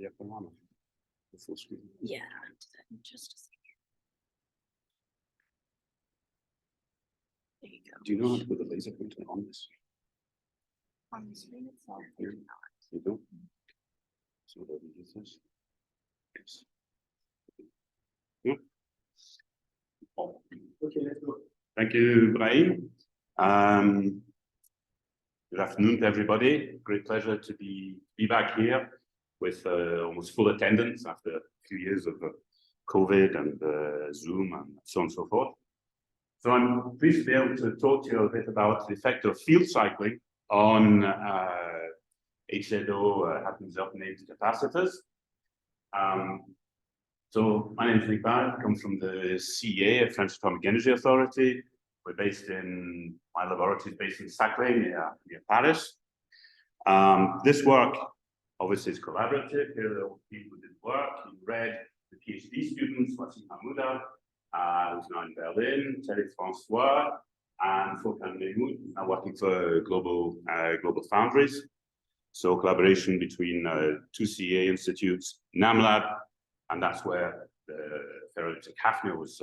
diaporama. The full screen. Yeah, just a second. There you go. Do you know how to put the laser pointer on this? On the screen itself, Yeah. I do not. You don't? So what do we use this? Yes. Yeah. Oh, okay, let's go. Thank you, Brian. Good afternoon to everybody. Great pleasure to be back here with almost full attendance after a few years of COVID and Zoom and so on and so forth. So I'm pleased to be able to talk to you a bit about the effect of field cycling on HZO happens-up-named capacitors. So my name is Barrett, I come from the CEA, French Atomic Energy Authority. We're based in, my laboratory is based in Saclay, near Paris. This work obviously is collaborative. Here are all the people who did work. In red, the PhD students, Wassim Hamouda, who's now in Berlin, Terry Francois, and Furkan Mehmood, now working for Global Foundries. So collaboration between two CEA institutes, NAMLab, and that's where the ferroelectric hafnia was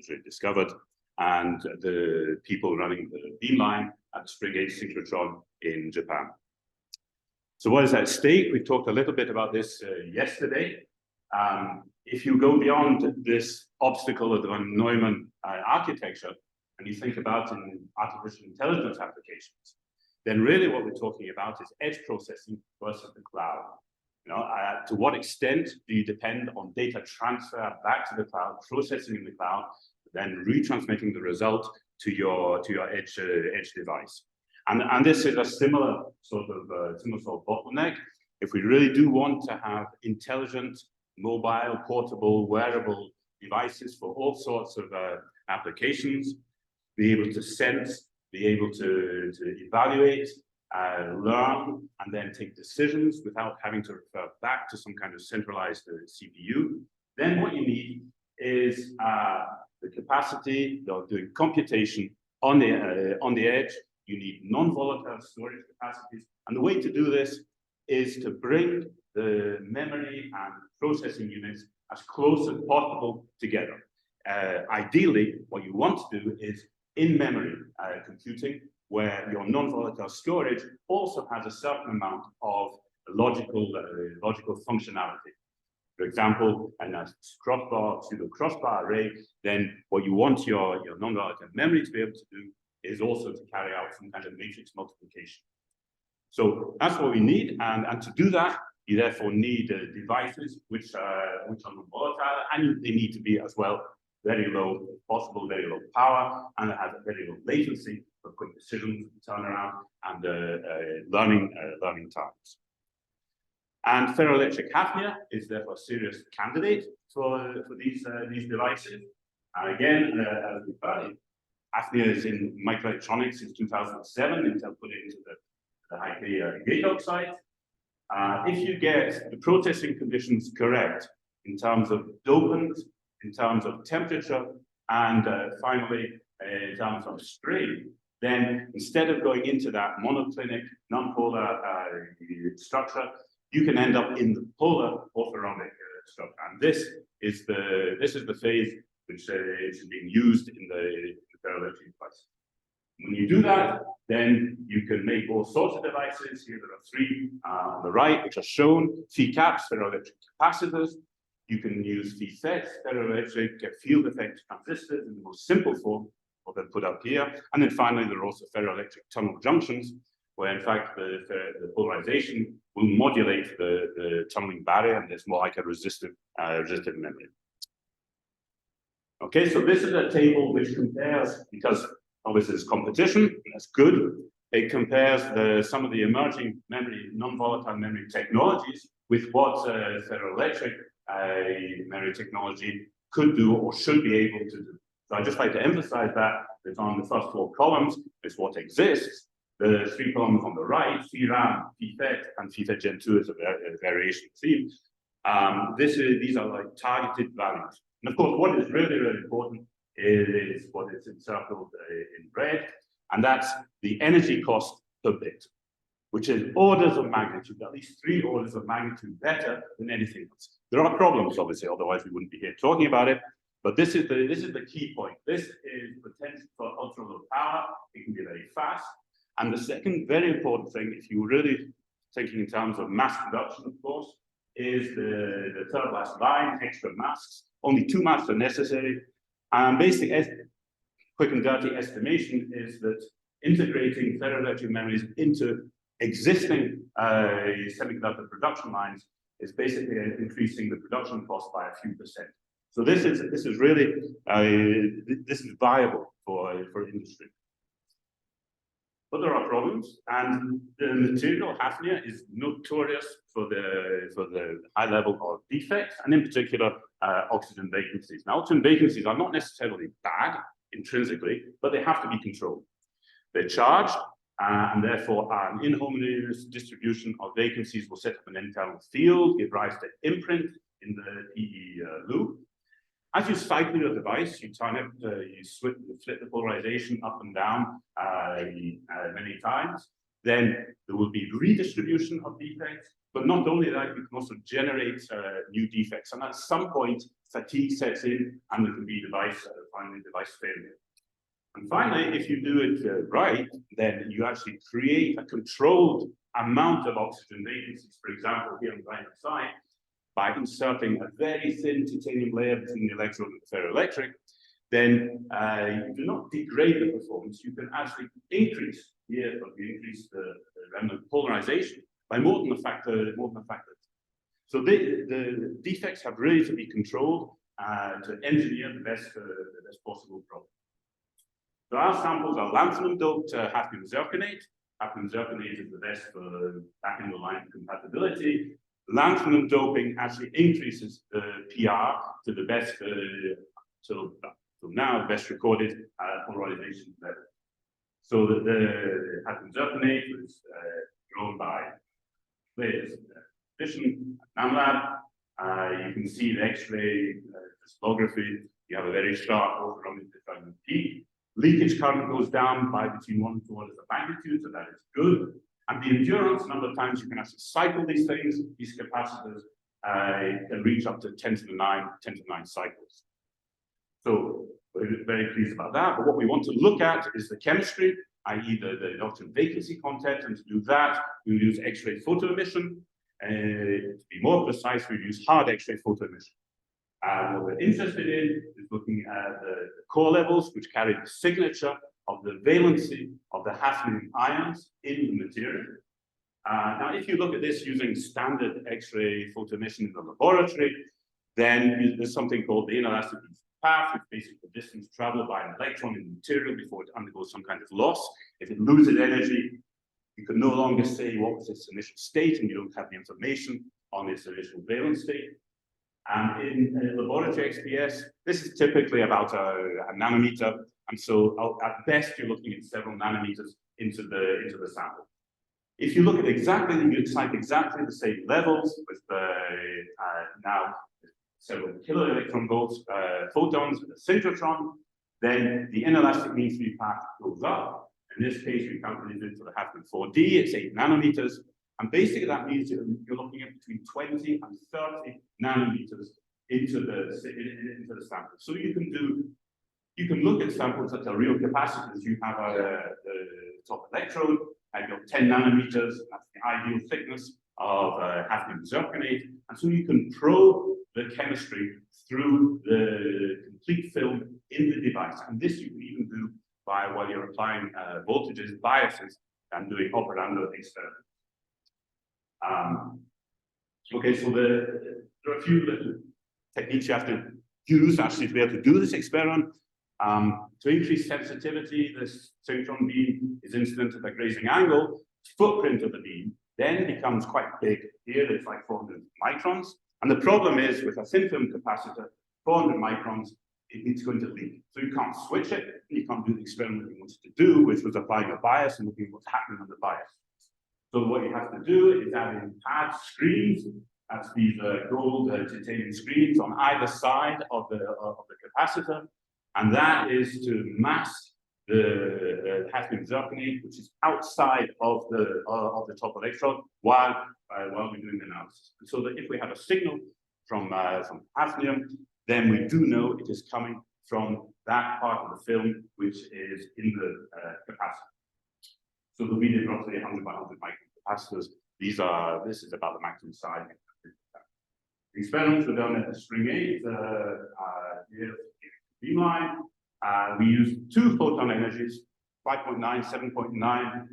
really discovered, and the people running the beamline at the Spring 8 synchrotron in Japan. So what is at stake? We talked a little bit about this yesterday. If you go beyond this obstacle of the von Neumann architecture, and you think about in artificial intelligence applications, then really what we're talking about is edge processing versus the cloud. You know, to what extent do you depend on data transfer back to the cloud, processing in the cloud, then retransmitting the result to your edge device? And this is a similar sort of bottleneck. If we really do want to have intelligent, mobile, portable, wearable devices for all sorts of applications, be able to sense, be able to evaluate, learn, and then take decisions without having to refer back to some kind of centralized CPU, then what you need is the capacity of doing computation on the edge. You need non-volatile storage capacities. And the way to do this is to bring the memory and processing units as close as possible together. Ideally, what you want to do is in-memory computing, where your non-volatile storage also has a certain amount of logical functionality. For example, in a pseudo-crossbar array, then what you want your non-volatile memory to be able to do is also to carry out some kind of matrix multiplication. So that's what we need, and to do that, you therefore need devices which are non-volatile, and they need to be as well very low power, and have a very low latency for quick decisions, turnaround, and learning times. And ferroelectric hafnia is therefore a serious candidate for these devices. And again, as we heard, hafnia is in microelectronics since 2007 until put it into the high-k gate oxide. If you get the processing conditions correct in terms of dopant, in terms of temperature, and finally in terms of strain, then instead of going into that monoclinic, non-polar structure, you can end up in the polar orthorhombic structure. And this is the phase which is being used in the ferroelectric device. When you do that, then you can make all sorts of devices. Here there are three on the right, which are shown: phi caps, ferroelectric capacitors. You can use phi FETs, ferroelectric field effect transistors in the most simple form, what they're put up here. And then finally, there are also ferroelectric tunnel junctions, where in fact the polarization will modulate the tunneling barrier, and there's more like a resistive memory. Okay, so this is a table which compares, because obviously there's competition, and that's good. It compares some of the emerging memory, non-volatile memory technologies with what ferroelectric memory technology could do or should be able to do. So I'd just like to emphasize that on the first four columns is what exists. The three columns on the right, phi RAM, phi FET, and phi FET Gen 2 is a variation theme. These are like targeted values. And of course, what is really, really important is what is encircled in red, and that's the energy cost per bit, which is orders of magnitude, at least 3 orders of magnitude better than anything else. There are problems, obviously, otherwise we wouldn't be here talking about it. But this is the key point. This is potential for ultra low power. It can be very fast. And the second very important thing, if you're really thinking in terms of mass production, of course, is the third last line, extra masks. Only 2 masks are necessary. And basic, quick and dirty estimation is that integrating ferroelectric memories into existing semiconductor production lines is basically increasing the production cost by a few percent. So this is really this is viable for industry. But there are problems, and the material hafnia is notorious for the high level of defects, and in particular oxygen vacancies. Now, oxygen vacancies are not necessarily bad intrinsically, but they have to be controlled. They're charged, and therefore an inhomogeneous distribution of vacancies will set up an internal field, give rise to imprint in the PE loop. As you cycle your device, you turn it, you flip the polarization up and down many times. Then there will be redistribution of defects, but not only that, you can also generate new defects. And at some point, fatigue sets in, and there can be finally device failure. And finally, if you do it right, then you actually create a controlled amount of oxygen vacancies. For example, here on the right-hand side, by inserting a very thin titanium layer between the electrode and the ferroelectric, then you do not degrade the performance. You can actually increase the remnant polarization by more than a factor. So the defects have really to be controlled to engineer the best possible problem. So our samples are lanthanum doped hafnium zirconate. Hafnium zirconate is the best for back in the line compatibility. Lanthanum doping actually increases the PR to the best, till now, best recorded polarization level. So the hafnium zirconate was grown by players in NAMLab. You can see the X-ray crystallography. You have a very sharp orthorhombic diffraction peak. Leakage current goes down by between 1 and 2 orders of magnitude, so that is good. And the endurance, a number of times you can actually cycle these things, these capacitors can reach up to 10 to the 9 cycles. So we're very pleased about that. But what we want to look at is the chemistry, i.e. the oxygen vacancy content. And to do that, we use X-ray photo emission. To be more precise, we use hard X-ray photo emission. What we're interested in is looking at the core levels, which carry the signature of the valency of the hafnium ions in the material. Now, if you look at this using standard X-ray photo emission in the laboratory, then there's something called the inelastic path, which is basically the distance traveled by an electron in the material before it undergoes some kind of loss. If it loses energy, you can no longer say what was its initial state, and you don't have the information on its initial valence state. And in laboratory XPS, this is typically about a nanometer. And so at best, you're looking at several nanometers into the sample. If you look at you excite exactly the same levels with now several kilo electron volts photons with a synchrotron, then the inelastic mean free path goes up. In this case, we calculated it for the hafnium 4D, it's 8 nanometers. And basically that means you're looking at between 20 and 30 nanometers into the sample. So you can look at samples that are real capacitors. You have the top electrode, and you've got 10 nanometers, that's the ideal thickness of hafnium zirconate. And so you can probe the chemistry through the complete film in the device. And this you can even do while you're applying voltages, biases, and doing operando experiments. Okay, so there are a few little techniques you have to use actually to be able to do this experiment. To increase sensitivity, this synchrotron beam is incident at a grazing angle. Footprint of the beam then becomes quite big. Here it's like 400 microns. And the problem is with a thin film capacitor, 400 microns, it's going to leak. So you can't switch it, and you can't do the experiment you wanted to do, which was applying a bias and looking at what's happening on the bias. So what you have to do is add in pad screens. That's these gold titanium screens on either side of the capacitor. And that is to mask the hafnium zirconate, which is outside of the top electrode, while we're doing the analysis. And so that if we have a signal from hafnium, then we do know it is coming from that part of the film which is in the capacitor. So the we did roughly 100 by 100 microcapacitors. This is about the maximum size. The experiments were done at the string 8 beamline. We used 2 photon energies, 5.9, 7.9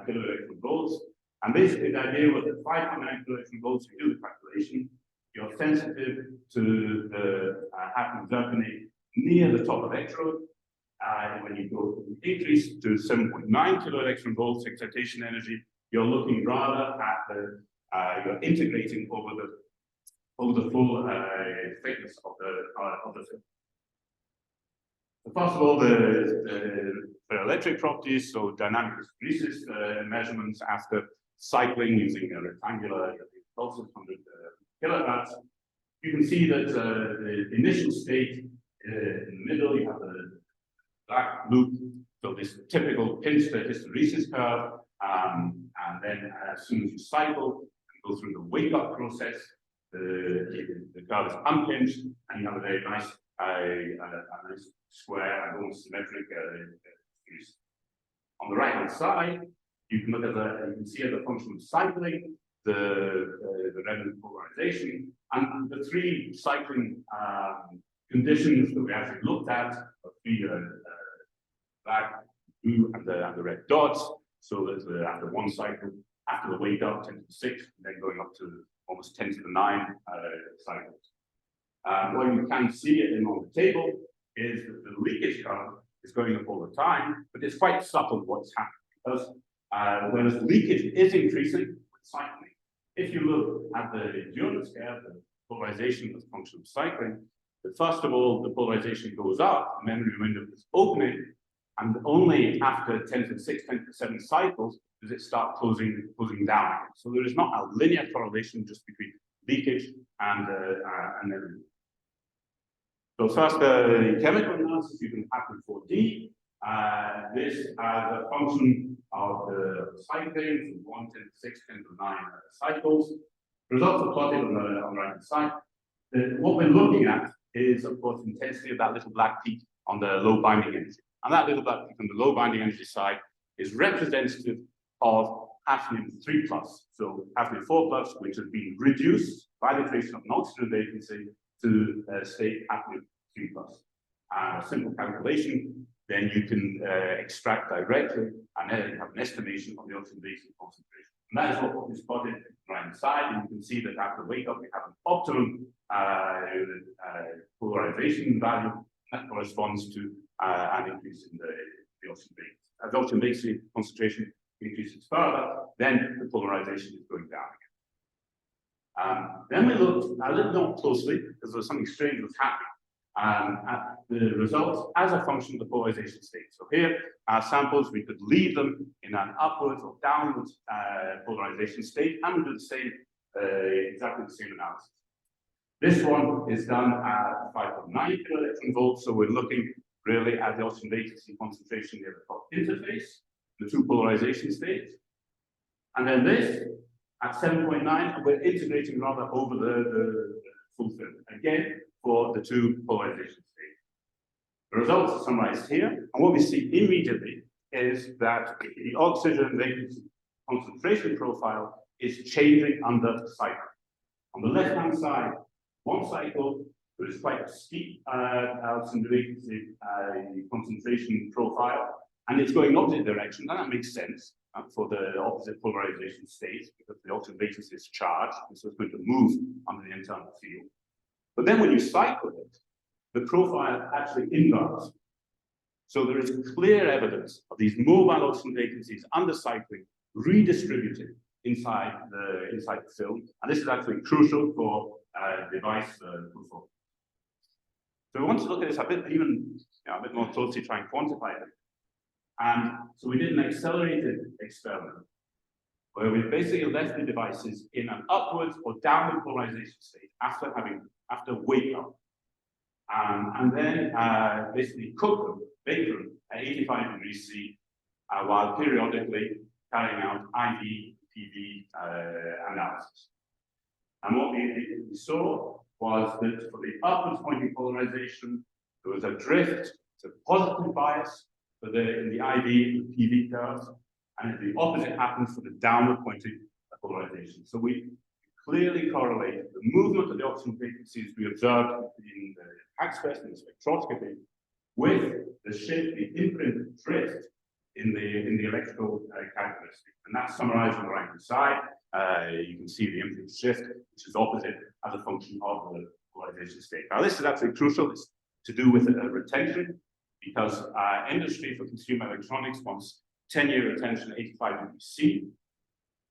kiloelectron volts. And basically the idea was that 5.9 kiloelectron volts, you do the calculation, you're sensitive to the hafnium zirconate near the top electrode. When you go increase to 7.9 kiloelectron volts excitation energy, you're looking rather at the you're integrating over the full thickness of the film. So first of all, the ferroelectric properties, so dynamic hysteresis measurements after cycling using a rectangular pulses 100 kilohertz. You can see that the initial state in the middle, you have the black loop, so this typical pinch to hysteresis curve, and then as soon as you cycle and go through the wake-up process, the curve is unpinched, and you have a very nice, nice square and almost symmetric hysteresis. On the right-hand side, you can look at you can see as a function of cycling the resonant polarization, and the 3 cycling conditions that we actually looked at are 3 black, blue, and the red dots. So there's after 1 cycle, after the wake up 10 to the 6, and then going up to almost 10 to the 9 cycles. What you can see on the table is that the leakage curve is going up all the time, but it's quite subtle what's happening, because whereas leakage is increasing with cycling, if you look at the endurance curve, the polarization as a function of cycling, but first of all, the polarization goes up, the memory window is opening, and only after 10 to the 6, 10 to the 7 cycles does it start closing down. So there is not a linear correlation just between leakage and energy. So first, the chemical analysis using hapten 4D. This as a function of the cycling from 1, 10 to 6, 10 to 9 cycles. Results are plotted on the right hand side. What we're looking at is, of course, the intensity of that little black peak on the low binding energy. And that little black peak on the low binding energy side is representative of hafnium 3+. So hafnium 4+, which has been reduced by the creation of an oxygen vacancy to state hafnium 3+. And a simple calculation, then you can extract directly and then you have an estimation of the oxygen vacancy concentration. And that is what is plotted right hand side. And you can see that after wake up, we have an optimum polarization value that corresponds to an increase in the oxygen vacancy. As the oxygen vacancy concentration increases further, then the polarization is going down again. Then we looked a little more closely because there was something strange was happening at the results as a function of the polarization state. So here, our samples, we could leave them in an upwards or downwards polarization state, and we do the same, exactly the same analysis. This one is done at 5.9 kiloelectron volts, so we're looking really at the oxygen vacancy concentration near the top interface, the 2 polarization states. And then this at 7.9, and we're integrating rather over the full film, again, for the 2 polarization states. The results are summarized here, and what we see immediately is that the oxygen vacancy concentration profile is changing under cycle. On the left-hand side, 1 cycle, there is quite a steep oxygen vacancy concentration profile, and it's going opposite direction, and that makes sense for the opposite polarization state, because the oxygen vacancy is charged, and so it's going to move under the internal field. But then when you cycle it, the profile actually inverts. So there is clear evidence of these mobile oxygen vacancies under cycling redistributed inside the film, and this is actually crucial for device performance. So we want to look at this a bit more closely, try and quantify it. And so we did an accelerated experiment where we basically left the devices in an upwards or downward polarization state after wake up. and then basically cook them, bake them at 85 degrees C, while periodically carrying out IV, PV analysis. And what we saw was that for the upwards pointing polarization, there was a drift to positive bias in the IV and PV curves, and the opposite happened for the downward pointing polarization. So we clearly correlate the movement of the oxygen vacancies we observed in the X-ray and the spectroscopy with the shift, the imprint drift in the electrical characteristic. And that's summarized on the right-hand side. You can see the imprint shift, which is opposite as a function of the polarization state. Now, this is absolutely crucial. It's to do with retention, because industry for consumer electronics wants 10-year retention at 85 degrees C.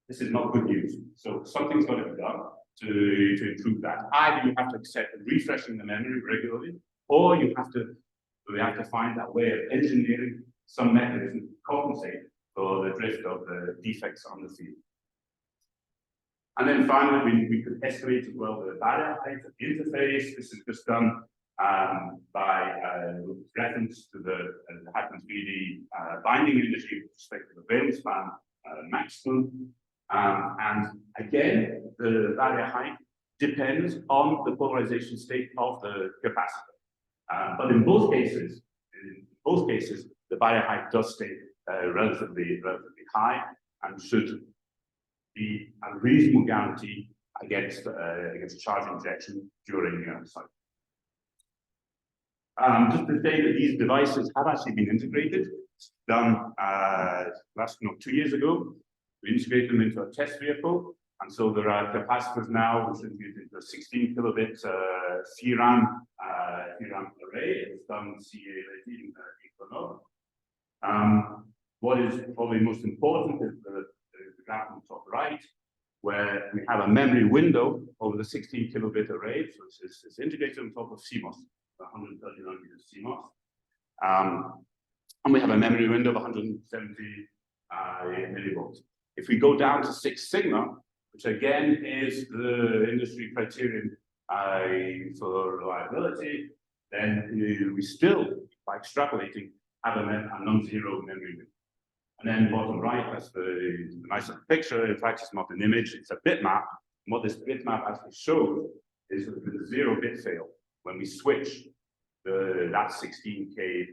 This is not good news. So something's got to be done to improve that. Either you have to accept refreshing the memory regularly, or we have to find that way of engineering some mechanism to compensate for the drift of the defects on the field. And then finally, we could estimate as well the barrier height of the interface. This is just done by reference to the happens to be the binding industry with respect to the valence band maximum. And again, the barrier height depends on the polarization state of the capacitor. But in both cases, the barrier height does stay relatively high and should be a reasonable guarantee against charge injection during the cycle. Just to say that these devices have actually been integrated. It's done last 2 years ago. We integrated them into a test vehicle, and so there are capacitors now which integrated the 16 kilobit CRAM array. It's done CEA Saclay. What is probably most important is the graph on the top right, where we have a memory window over the 16 kilobit array. So it's integrated on top of CMOS, 130 nanometer CMOS. And we have a memory window of 170 millivolts. If we go down to 6 sigma, which again is the industry criterion for reliability, then we still, by extrapolating, have a non-zero memory window. And then bottom right, that's the nice picture. In fact, it's not an image, it's a bitmap. And what this bitmap actually shows is that there's a 0-bit fail when we switch that 16K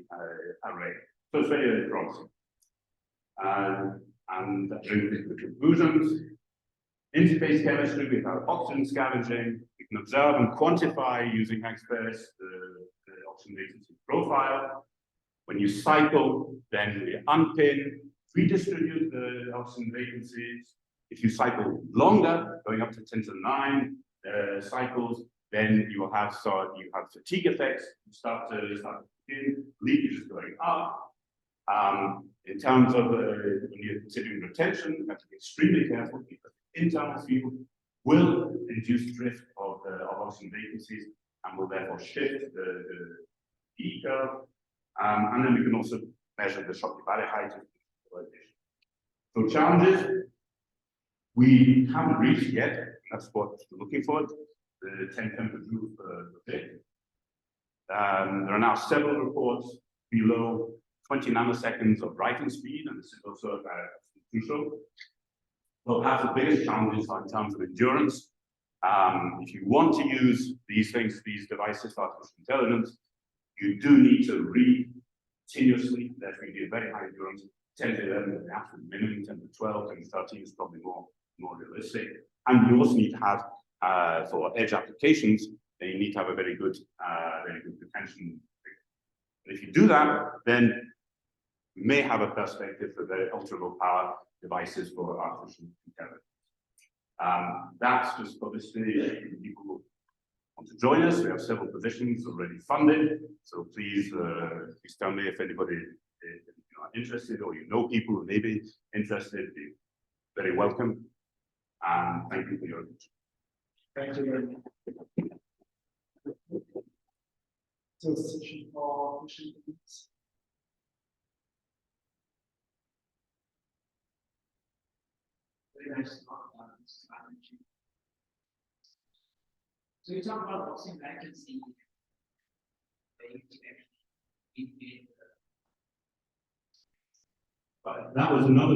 array. So it's very, very promising. And that brings me to the conclusions. Interface chemistry, we have oxygen scavenging. We can observe and quantify using Express the oxygen vacancy profile. When you cycle, then we unpin, redistribute the oxygen vacancies. If you cycle longer, going up to 10 to the 9 cycles, then you will have fatigue effects. You start to begin, leakage is going up. In terms of when you're considering retention, you have to be extremely careful because the internal field will induce drift of oxygen vacancies and will therefore shift the E curve. And then we can also measure the Schottky barrier height. So challenges, we haven't reached yet. That's what we're looking for, the 10 temperature per bit. There are now several reports below 20 nanoseconds of writing speed, and this is also crucial. Well, perhaps the biggest challenges are in terms of endurance. If you want to use these devices for artificial intelligence, you do need to read continuously. Therefore, you need a very high endurance. 10 to 11 is the absolute minimum. 10 to 12, 10 to 13 is probably more realistic. And you also need to have, for edge applications, then you need to have a very good retention. And if you do that, then you may have a perspective for very ultra-low power devices for artificial intelligence. That's just obviously people who want to join us. We have several positions already funded. So please tell me if anybody is interested or you know people who may be interested. Be very welcome. And thank you for your attention. Thank you very much. So, session for questions. Very nice to talk about this strategy. So you talk about oxygen vacancy. But that was another